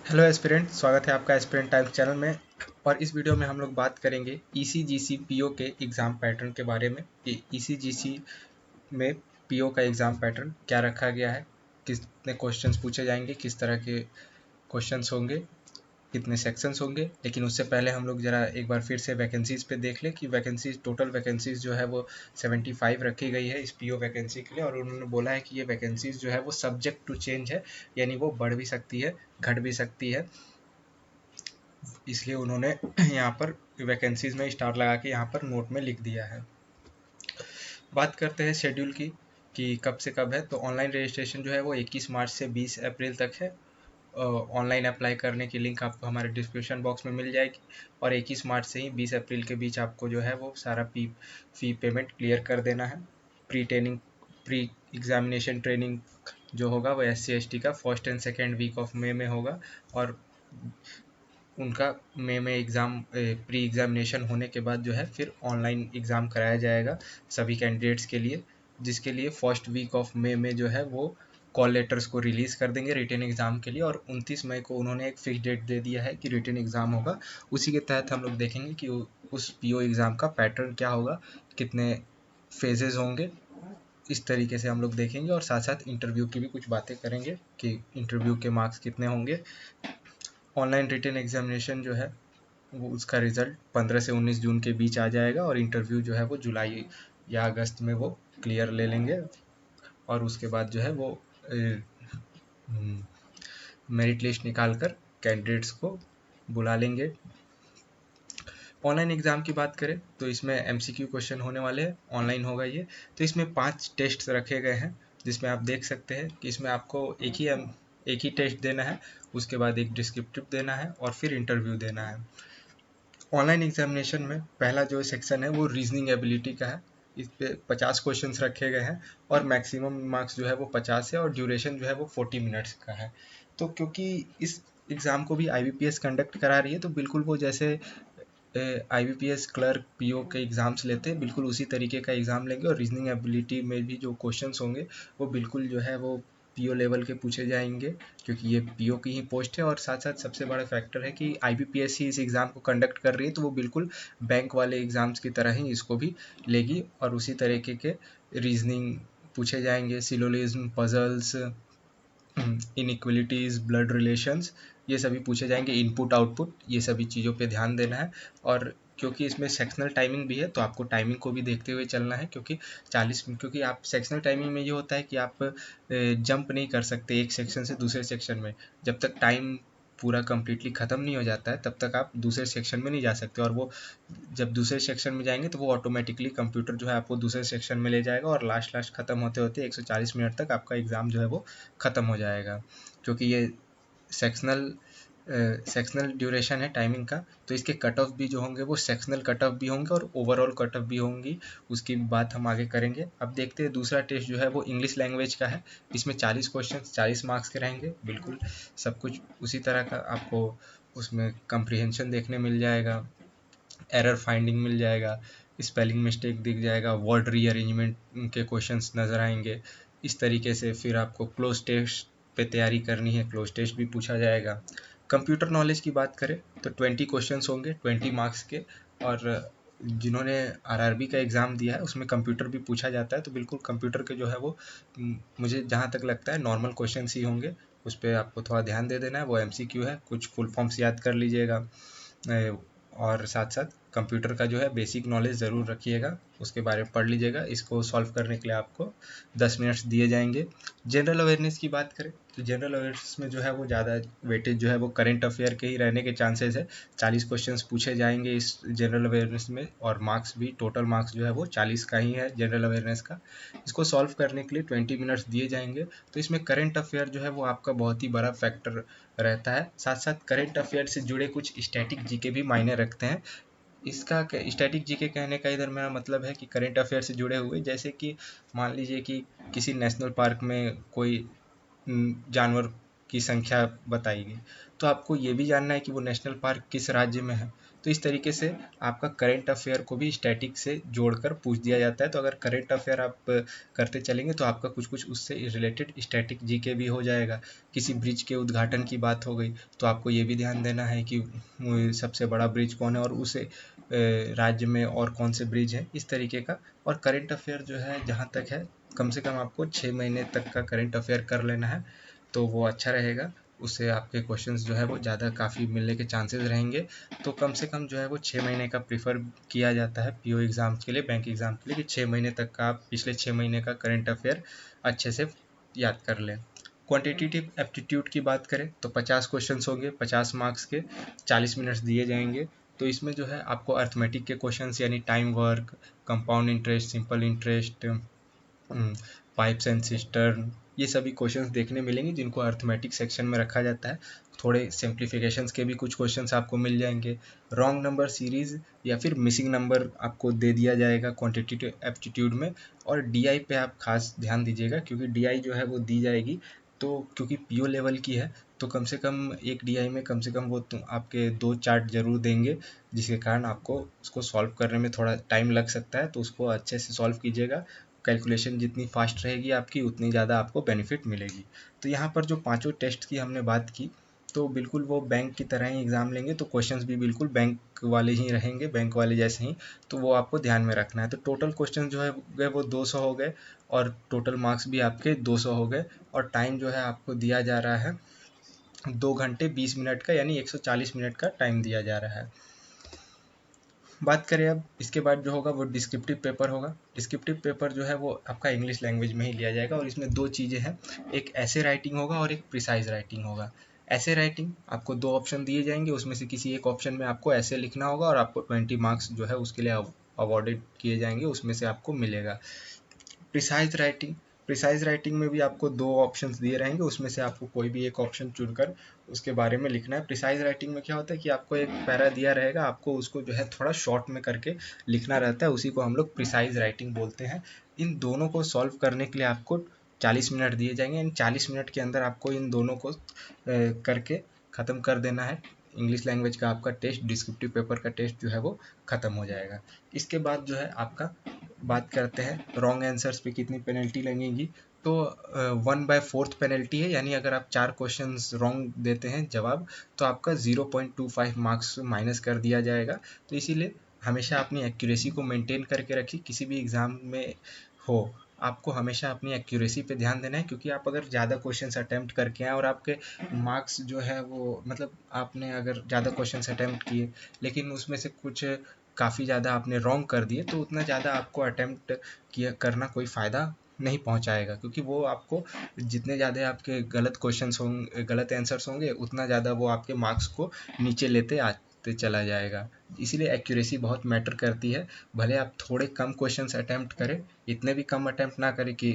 Hello aspirant, स्वागत है आपका एस्पिरेंट टाइम्स चैनल में। और इस वीडियो में हम लोग बात करेंगे ईसीजीसी पीओ के एग्ज़ाम पैटर्न के बारे में कि ईसीजीसी में पीओ का एग्ज़ाम पैटर्न क्या रखा गया है, कितने क्वेश्चंस पूछे जाएंगे, किस तरह के क्वेश्चंस होंगे, कितने सेक्शंस होंगे। लेकिन उससे पहले हम लोग ज़रा एक बार फिर से वैकेंसीज़ पे देख लें कि वैकेंसीज टोटल वैकेंसीज़ जो है वो 75 रखी गई है इस पीओ वैकेंसी के लिए। और उन्होंने बोला है कि ये वैकेंसीज़ जो है वो सब्जेक्ट टू चेंज है, यानी वो बढ़ भी सकती है, घट भी सकती है। इसलिए उन्होंने यहाँ पर वैकेंसीज में स्टार लगा के यहाँ पर नोट में लिख दिया है। बात करते हैं शेड्यूल की कि कब से कब है। तो ऑनलाइन रजिस्ट्रेशन जो है वो 21 मार्च से 20 अप्रैल तक है। ऑनलाइन अप्लाई करने की लिंक आपको हमारे डिस्क्रिप्शन बॉक्स में मिल जाएगी। और 21 मार्च से ही 20 अप्रैल के बीच आपको जो है वो सारा फ़ी पेमेंट क्लियर कर देना है। प्री एग्जामिनेशन ट्रेनिंग जो होगा वो SC/ST का first and second week of May में होगा। और उनका मई में एग्ज़ाम प्री एग्ज़ामिनेशन होने के बाद जो है फिर ऑनलाइन एग्ज़ाम कराया जाएगा सभी कैंडिडेट्स के लिए, जिसके लिए फर्स्ट वीक ऑफ मई में जो है वो कॉल लेटर्स को रिलीज़ कर देंगे रिटन एग्ज़ाम के लिए। और 29 मई को उन्होंने एक फिक्स डेट दे दिया है कि रिटन एग्ज़ाम होगा। उसी के तहत हम लोग देखेंगे कि उस पीओ एग्ज़ाम का पैटर्न क्या होगा, कितने फेजेज़ होंगे, इस तरीके से हम लोग देखेंगे। और साथ साथ इंटरव्यू की भी कुछ बातें करेंगे कि इंटरव्यू के मार्क्स कितने होंगे। ऑनलाइन रिटन एग्जामिनेशन जो है वो उसका रिज़ल्ट 15 से 19 जून के बीच आ जाएगा। और इंटरव्यू जो है वो जुलाई या अगस्त में वो क्लियर ले लेंगे। और उसके बाद जो है वो मेरिट लिस्ट निकाल कर कैंडिडेट्स को बुला लेंगे। ऑनलाइन एग्ज़ाम की बात करें तो इसमें MCQ क्वेश्चन होने वाले हैं, ऑनलाइन होगा ये। तो इसमें 5 टेस्ट रखे गए हैं, जिसमें आप देख सकते हैं कि इसमें आपको एक ही टेस्ट देना है, उसके बाद एक डिस्क्रिप्टिव देना है और फिर इंटरव्यू देना है। ऑनलाइन एग्जामिनेशन में पहला जो सेक्शन है वो रीजनिंग एबिलिटी का है। इस पे 50 क्वेश्चंस रखे गए हैं और मैक्सिमम मार्क्स जो है वो 50 है और ड्यूरेशन जो है वो 40 मिनट्स का है। तो क्योंकि इस एग्ज़ाम को भी IBPS कंडक्ट करा रही है, तो बिल्कुल वो जैसे IBPS क्लर्क PO के एग्ज़ाम्स लेते हैं बिल्कुल उसी तरीके का एग्ज़ाम लेंगे। और रीजनिंग एबिलिटी में भी जो क्वेश्चंस होंगे वो बिल्कुल जो है वो PO लेवल के पूछे जाएंगे, क्योंकि ये PO की ही पोस्ट है। और साथ साथ सबसे बड़ा फैक्टर है कि IBPS ही इस एग्ज़ाम को कंडक्ट कर रही है, तो वो बिल्कुल बैंक वाले एग्ज़ाम्स की तरह ही इसको भी लेगी। और उसी तरीके के रीजनिंग पूछे जाएंगे, syllogism, puzzles, inequalities, blood relations, ये सभी पूछे जाएंगे, इनपुट आउटपुट, ये सभी चीज़ों पे ध्यान देना है। और क्योंकि इसमें सेक्शनल टाइमिंग भी है तो आपको टाइमिंग को भी देखते हुए चलना है, क्योंकि आप सेक्शनल टाइमिंग में ये होता है कि आप जंप नहीं कर सकते एक सेक्शन से दूसरे सेक्शन में। जब तक टाइम पूरा कम्प्लीटली ख़त्म नहीं हो जाता है तब तक आप दूसरे सेक्शन में नहीं जा सकते। और वो जब दूसरे सेक्शन में जाएंगे तो वो ऑटोमेटिकली कंप्यूटर जो है आपको दूसरे सेक्शन में ले जाएगा और लास्ट ख़त्म होते होते 140 मिनट तक आपका एग्ज़ाम जो है वो ख़त्म हो जाएगा। क्योंकि ये सेक्शनल सेक्शनल ड्यूरेशन है टाइमिंग का, तो इसके कट ऑफ भी जो होंगे वो सेक्शनल कट ऑफ भी होंगे और ओवरऑल कट ऑफ भी होंगी। उसकी बात हम आगे करेंगे। अब देखते हैं दूसरा टेस्ट जो है वो इंग्लिश लैंग्वेज का है। इसमें 40 क्वेश्चन 40 मार्क्स के रहेंगे, बिल्कुल सब कुछ उसी तरह का आपको उसमें कंप्रीहेंशन देखने मिल जाएगा, एरर फाइंडिंग मिल जाएगा, स्पेलिंग मिस्टेक दिख जाएगा, वर्ड रीअरेंजमेंट के क्वेश्चंस नज़र आएंगे। इस तरीके से फिर आपको क्लोज टेस्ट पे तैयारी करनी है, क्लोज टेस्ट भी पूछा जाएगा। कंप्यूटर नॉलेज की बात करें तो 20 क्वेश्चंस होंगे 20 मार्क्स के। और जिन्होंने RRB का एग्ज़ाम दिया है उसमें कंप्यूटर भी पूछा जाता है, तो बिल्कुल कंप्यूटर के जो है वो मुझे जहाँ तक लगता है नॉर्मल क्वेश्चंस ही होंगे। उस पर आपको थोड़ा ध्यान दे देना है, वो MCQ है, कुछ फुल फॉर्म्स याद कर लीजिएगा। और साथ साथ कंप्यूटर का जो है बेसिक नॉलेज ज़रूर रखिएगा, उसके बारे में पढ़ लीजिएगा। इसको सॉल्व करने के लिए आपको 10 मिनट्स दिए जाएंगे। जनरल अवेयरनेस की बात करें तो जनरल अवेयरनेस में जो है वो ज़्यादा वेटेज जो है वो करंट अफेयर के ही रहने के चांसेस है। 40 क्वेश्चंस पूछे जाएंगे इस जनरल अवेयरनेस में और मार्क्स भी टोटल मार्क्स जो है वो 40 का ही है जनरल अवेयरनेस का। इसको सॉल्व करने के लिए 20 मिनट्स दिए जाएंगे। तो इसमें करंट अफेयर जो है वो आपका बहुत ही बड़ा फैक्टर रहता है। साथ साथ करंट अफेयर से जुड़े कुछ स्टैटिक जीके भी मायने रखते हैं। इसका स्टैटिक जीके कहने का इधर मेरा मतलब है कि करंट अफेयर से जुड़े हुए, जैसे कि मान लीजिए कि किसी नेशनल पार्क में कोई जानवर की संख्या बताई गई। तो आपको ये भी जानना है कि वो नेशनल पार्क किस राज्य में है। तो इस तरीके से आपका करंट अफेयर को भी स्टैटिक से जोड़कर पूछ दिया जाता है। तो अगर करंट अफेयर आप करते चलेंगे तो आपका कुछ कुछ उससे रिलेटेड स्टैटिक जीके भी हो जाएगा। किसी ब्रिज के उद्घाटन की बात हो गई तो आपको ये भी ध्यान देना है कि सबसे बड़ा ब्रिज कौन है और उसे राज्य में और कौन से ब्रिज हैं, इस तरीके का। और करंट अफेयर जो है जहाँ तक है, कम से कम आपको 6 महीने तक का करंट अफेयर कर लेना है, तो वो अच्छा रहेगा। उससे आपके क्वेश्चंस जो है वो ज़्यादा काफ़ी मिलने के चांसेस रहेंगे। तो कम से कम जो है वो 6 महीने का प्रीफर किया जाता है पीओ एग्ज़ाम के लिए, बैंक एग्ज़ाम के लिए, कि 6 महीने तक का आप पिछले 6 महीने का करंट अफेयर अच्छे से याद कर लें। क्वांटिटेटिव एप्टीट्यूड की बात करें तो 50 क्वेश्चंस होंगे, 50 मार्क्स के, 40 मिनट्स दिए जाएंगे। तो इसमें जो है आपको अर्थमेटिक के क्वेश्चंस यानी time work, compound interest, simple interest, pipes and cistern, ये सभी क्वेश्चंस देखने मिलेंगे जिनको अर्थमेटिक सेक्शन में रखा जाता है। थोड़े सिंप्लीफिकेशंस के भी कुछ क्वेश्चंस आपको मिल जाएंगे। रॉन्ग नंबर सीरीज या फिर मिसिंग नंबर आपको दे दिया जाएगा क्वांटिटेटिव एप्टीट्यूड में। और डीआई पे आप खास ध्यान दीजिएगा, क्योंकि डीआई जो है वो दी जाएगी तो क्योंकि पीओ लेवल की है तो कम से कम एक डीआई में कम से कम वो आपके 2 चार्ट जरूर देंगे, जिसके कारण आपको उसको सॉल्व करने में थोड़ा टाइम लग सकता है। तो उसको अच्छे से सॉल्व कीजिएगा। कैलकुलेशन जितनी फास्ट रहेगी आपकी उतनी ज़्यादा आपको बेनिफिट मिलेगी। तो यहाँ पर जो पांचों टेस्ट की हमने बात की, तो बिल्कुल वो बैंक की तरह ही एग्ज़ाम लेंगे, तो क्वेश्चंस भी बिल्कुल बैंक वाले ही रहेंगे, बैंक वाले जैसे ही। तो वो आपको ध्यान में रखना है। तो टोटल क्वेश्चन जो है गए वो 200 हो गए और टोटल मार्क्स भी आपके 200 हो गए। और टाइम जो है आपको दिया जा रहा है 2 घंटे 20 मिनट का, यानी 140 मिनट का टाइम दिया जा रहा है। बात करें अब इसके बाद जो होगा वो डिस्क्रिप्टिव पेपर होगा। डिस्क्रिप्टिव पेपर जो है वो आपका इंग्लिश लैंग्वेज में ही लिया जाएगा और इसमें 2 चीज़ें हैं, एक ऐसे राइटिंग होगा और एक प्रिसाइज राइटिंग होगा। ऐसे राइटिंग आपको 2 ऑप्शन दिए जाएंगे, उसमें से किसी एक ऑप्शन में आपको ऐसे लिखना होगा और आपको 20 मार्क्स जो है उसके लिए अवॉर्डेड किए जाएंगे, उसमें से आपको मिलेगा। प्रिसाइज राइटिंग, प्रिसाइज राइटिंग में भी आपको 2 ऑप्शंस दिए रहेंगे, उसमें से आपको कोई भी एक ऑप्शन चुनकर उसके बारे में लिखना है। प्रिसाइज राइटिंग में क्या होता है कि आपको एक पैरा दिया रहेगा, आपको उसको जो है थोड़ा शॉर्ट में करके लिखना रहता है, उसी को हम लोग प्रिसाइज राइटिंग बोलते हैं। इन दोनों को सॉल्व करने के लिए आपको 40 मिनट दिए जाएंगे। इन 40 मिनट के अंदर आपको इन दोनों को करके ख़त्म कर देना है। इंग्लिश लैंग्वेज का आपका टेस्ट, डिस्क्रिप्टिव पेपर का टेस्ट जो है वो ख़त्म हो जाएगा। इसके बाद जो है आपका बात करते हैं रॉन्ग आंसर्स पे कितनी पेनल्टी लगेगी। तो 1/4 पेनल्टी है, यानी अगर आप 4 क्वेश्चंस रॉन्ग देते हैं जवाब तो आपका 0.25 मार्क्स माइनस कर दिया जाएगा। तो इसीलिए हमेशा अपनी एक्यूरेसी को मेंटेन करके रखिए। किसी भी एग्ज़ाम में हो, आपको हमेशा अपनी एक्यूरेसी पे ध्यान देना है, क्योंकि आप अगर ज़्यादा क्वेश्चंस अटेम्प्ट करके आए और आपके मार्क्स जो है वो, मतलब आपने अगर ज़्यादा क्वेश्चंस अटेम्प्ट किए लेकिन उसमें से कुछ काफ़ी ज़्यादा आपने रॉन्ग कर दिए, तो उतना ज़्यादा आपको अटेम्प्ट किया करना कोई फ़ायदा नहीं पहुंचाएगा, क्योंकि वो आपको जितने ज़्यादा आपके गलत क्वेश्चंस होंगे, गलत आंसर्स होंगे, उतना ज़्यादा वो आपके मार्क्स को नीचे लेते आते चला जाएगा। इसीलिए एक्यूरेसी बहुत मैटर करती है। भले आप थोड़े कम क्वेश्चंस अटेम्प्ट करें, इतने भी कम अटेम्प्ट ना करें कि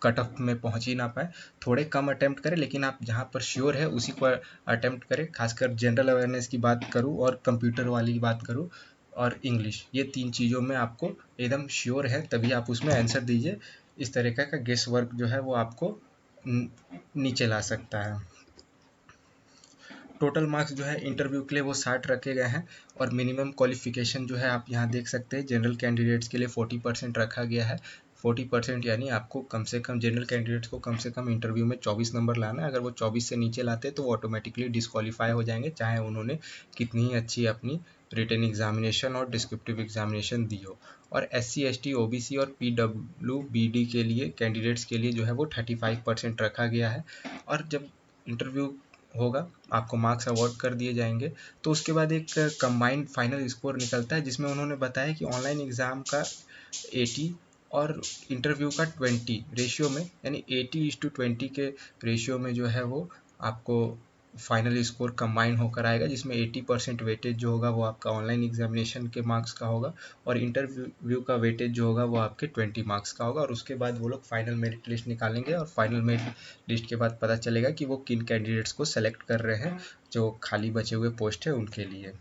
कट ऑफ में पहुंच ही ना पाए, थोड़े कम अटेम्प्ट करें, लेकिन आप जहाँ पर श्योर है उसी को अटेम्प्ट करें। खासकर जनरल अवेयरनेस की बात करूँ और कंप्यूटर वाली की बात करूँ और इंग्लिश, ये 3 चीज़ों में आपको एकदम श्योर है तभी आप उसमें आंसर दीजिए। इस तरीके का गेस वर्क जो है वो आपको नीचे ला सकता है। टोटल मार्क्स जो है इंटरव्यू के लिए वो 60 रखे गए हैं और मिनिमम क्वालिफिकेशन जो है आप यहाँ देख सकते हैं, जनरल कैंडिडेट्स के लिए 40% रखा गया है। 40% यानी आपको कम से कम, जनरल कैंडिडेट्स को कम से कम इंटरव्यू में 24 नंबर लाना है। अगर वो 24 से नीचे लाते हैं तो वो ऑटोमेटिकली डिस्क्वालीफाई हो जाएंगे, चाहे उन्होंने कितनी ही अच्छी अपनी रिटन एग्जामिनेशन और डिस्क्रिप्टिव एग्जामिनेशन दी हो। और SC ST OBC और PWBD के लिए कैंडिडेट्स के लिए जो है वो 35% रखा गया है। और जब इंटरव्यू होगा, आपको मार्क्स अवार्ड कर दिए जाएंगे, तो उसके बाद एक कंबाइंड फाइनल स्कोर निकलता है, जिसमें उन्होंने बताया कि ऑनलाइन एग्ज़ाम का 80 और इंटरव्यू का 20 रेशियो में, यानी 80:20 के रेशियो में जो है वो आपको फाइनल स्कोर कंबाइन होकर आएगा, जिसमें 80% वेटेज जो होगा वो आपका ऑनलाइन एग्जामिनेशन के मार्क्स का होगा और इंटरव्यू का वेटेज जो होगा वो आपके 20 मार्क्स का होगा। और उसके बाद वो लोग फाइनल मेरिट लिस्ट निकालेंगे और फाइनल मेरिट लिस्ट के बाद पता चलेगा कि वो किन कैंडिडेट्स को सेलेक्ट कर रहे हैं जो खाली बचे हुए पोस्ट है उनके लिए।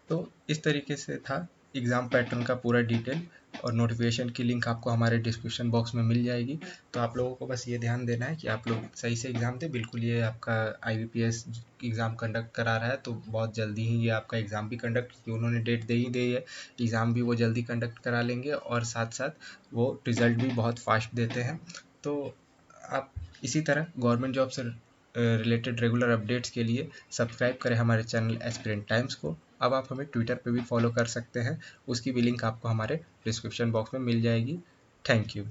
तो इस तरीके से था एग्ज़ाम पैटर्न का पूरा डिटेल और नोटिफिकेशन की लिंक आपको हमारे डिस्क्रिप्शन बॉक्स में मिल जाएगी। तो आप लोगों को बस ये ध्यान देना है कि आप लोग सही से एग्ज़ाम दें। बिल्कुल ये आपका IBPS एग्ज़ाम कंडक्ट करा रहा है, तो बहुत जल्दी ही ये आपका एग्ज़ाम भी कंडक्ट, क्योंकि उन्होंने डेट दे ही दी है, एग्ज़ाम भी वो जल्दी कंडक्ट करा लेंगे और साथ साथ वो रिज़ल्ट भी बहुत फास्ट देते हैं। तो आप इसी तरह गवर्नमेंट जॉब से रिलेटेड रेगुलर अपडेट्स के लिए सब्सक्राइब करें हमारे चैनल एस्पिरेंट टाइम्स को। अब आप हमें ट्विटर पे भी फॉलो कर सकते हैं, उसकी भी लिंक आपको हमारे डिस्क्रिप्शन बॉक्स में मिल जाएगी। Thank you.